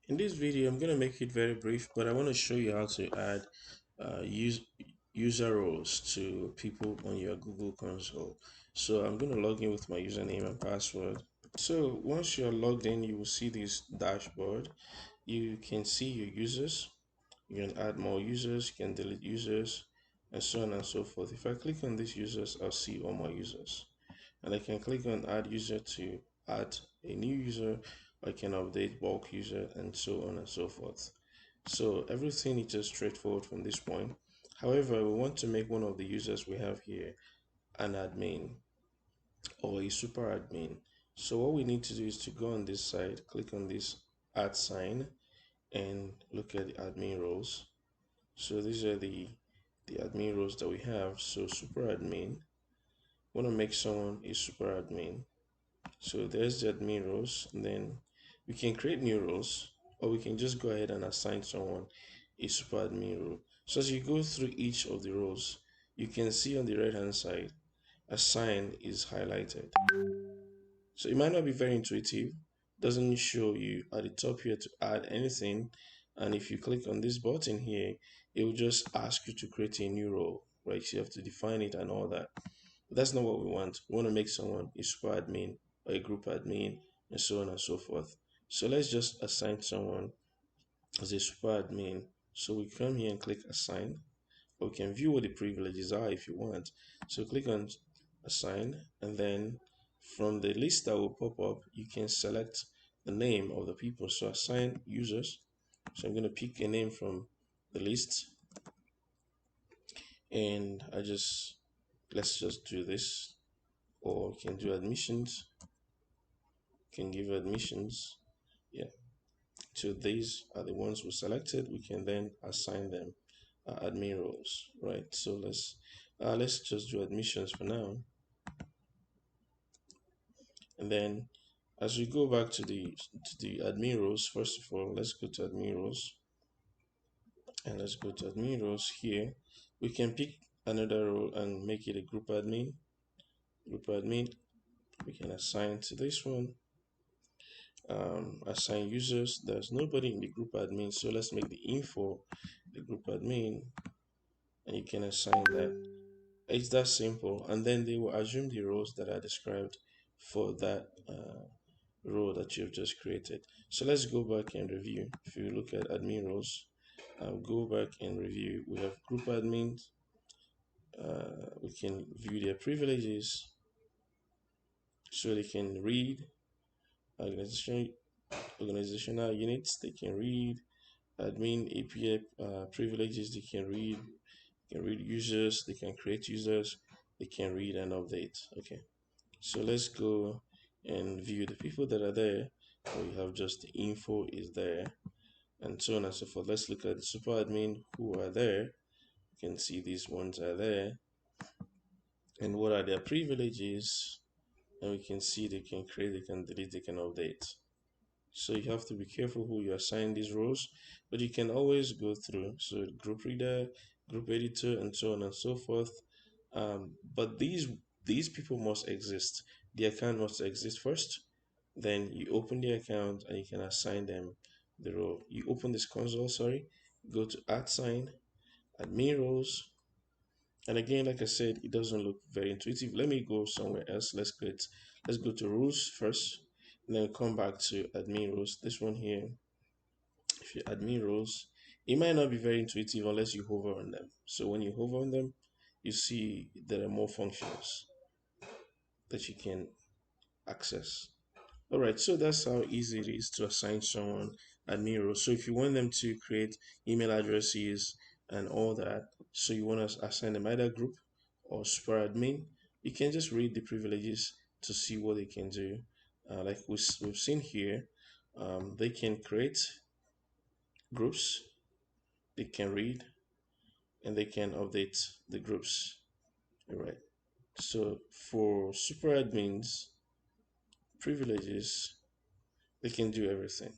In this video, I'm going to make it very brief, but I want to show you how to add user roles to people on your Google console. So I'm going to log in with my username and password. So once you're logged in, you will see this dashboard. You can see your users. You can add more users, you can delete users, and so on and so forth. If I click on these users, I'll see all my users. And I can click on add user to add a new user. I can update bulk user and so on and so forth. So everything is just straightforward from this point. However, we want to make one of the users we have here an admin or a super admin. So what we need to do is to go on this side, click on this add sign, and look at the admin roles. So these are the admin roles that we have. So super admin, want to make someone a super admin. So there's the admin roles, and then we can create new roles, or we can just go ahead and assign someone a super admin role. So as you go through each of the roles, you can see on the right hand side, assign is highlighted. So it might not be very intuitive, doesn't show you at the top here to add anything. And if you click on this button here, it will just ask you to create a new role, right? So you have to define it and all that. But that's not what we want. We want to make someone a super admin or a group admin and so on and so forth. So let's just assign someone as a super admin. So we come here and click assign, or we can view what the privileges are if you want. So click on assign, and then from the list that will pop up, you can select the name of the people. So assign users. So I'm going to pick a name from the list, and let's just do this, or we can do admissions, can give admissions. Yeah, so these are the ones we selected. We can then assign them admin roles, right? So let's just do admissions for now. And then as we go back to the admin roles, first of all, let's go to admin roles, and let's go to admin roles here. We can pick another role and make it a group admin. Group admin, we can assign to this one. Assign users. There's nobody in the group admin, so let's make the info the group admin, and you can assign that. It's that simple, and then they will assume the roles that are described for that role that you've just created. So let's go back and review. If you look at admin roles, go back and review. We have group admins. We can view their privileges, so they can read organization, organizational units. They can read admin API privileges. They can read users. They can create users. They can read and update. Okay. So let's go and view the people that are there. We have just the info is there, and so on and so forth. Let's look at the super admin who are there. You can see these ones are there, and what are their privileges, and we can see they can create, they can delete, they can update. So you have to be careful who you assign these roles, but you can always go through. So group reader, group editor, and so on and so forth. But these people must exist. The account must exist first. Then you open the account and you can assign them the role. You open this console, sorry, go to add sign, admin roles, and again, like I said, it doesn't look very intuitive. Let me go somewhere else. Let's go to rules first, and then come back to admin roles. This one here, if you admin roles, it might not be very intuitive unless you hover on them. So when you hover on them, you see there are more functions that you can access. All right, so that's how easy it is to assign someone admin role. So if you want them to create email addresses and all that, so you want to assign them either group or super admin, you can just read the privileges to see what they can do. Like we've seen here, they can create groups, they can read, and they can update the groups. All right. So for super admins, privileges, they can do everything.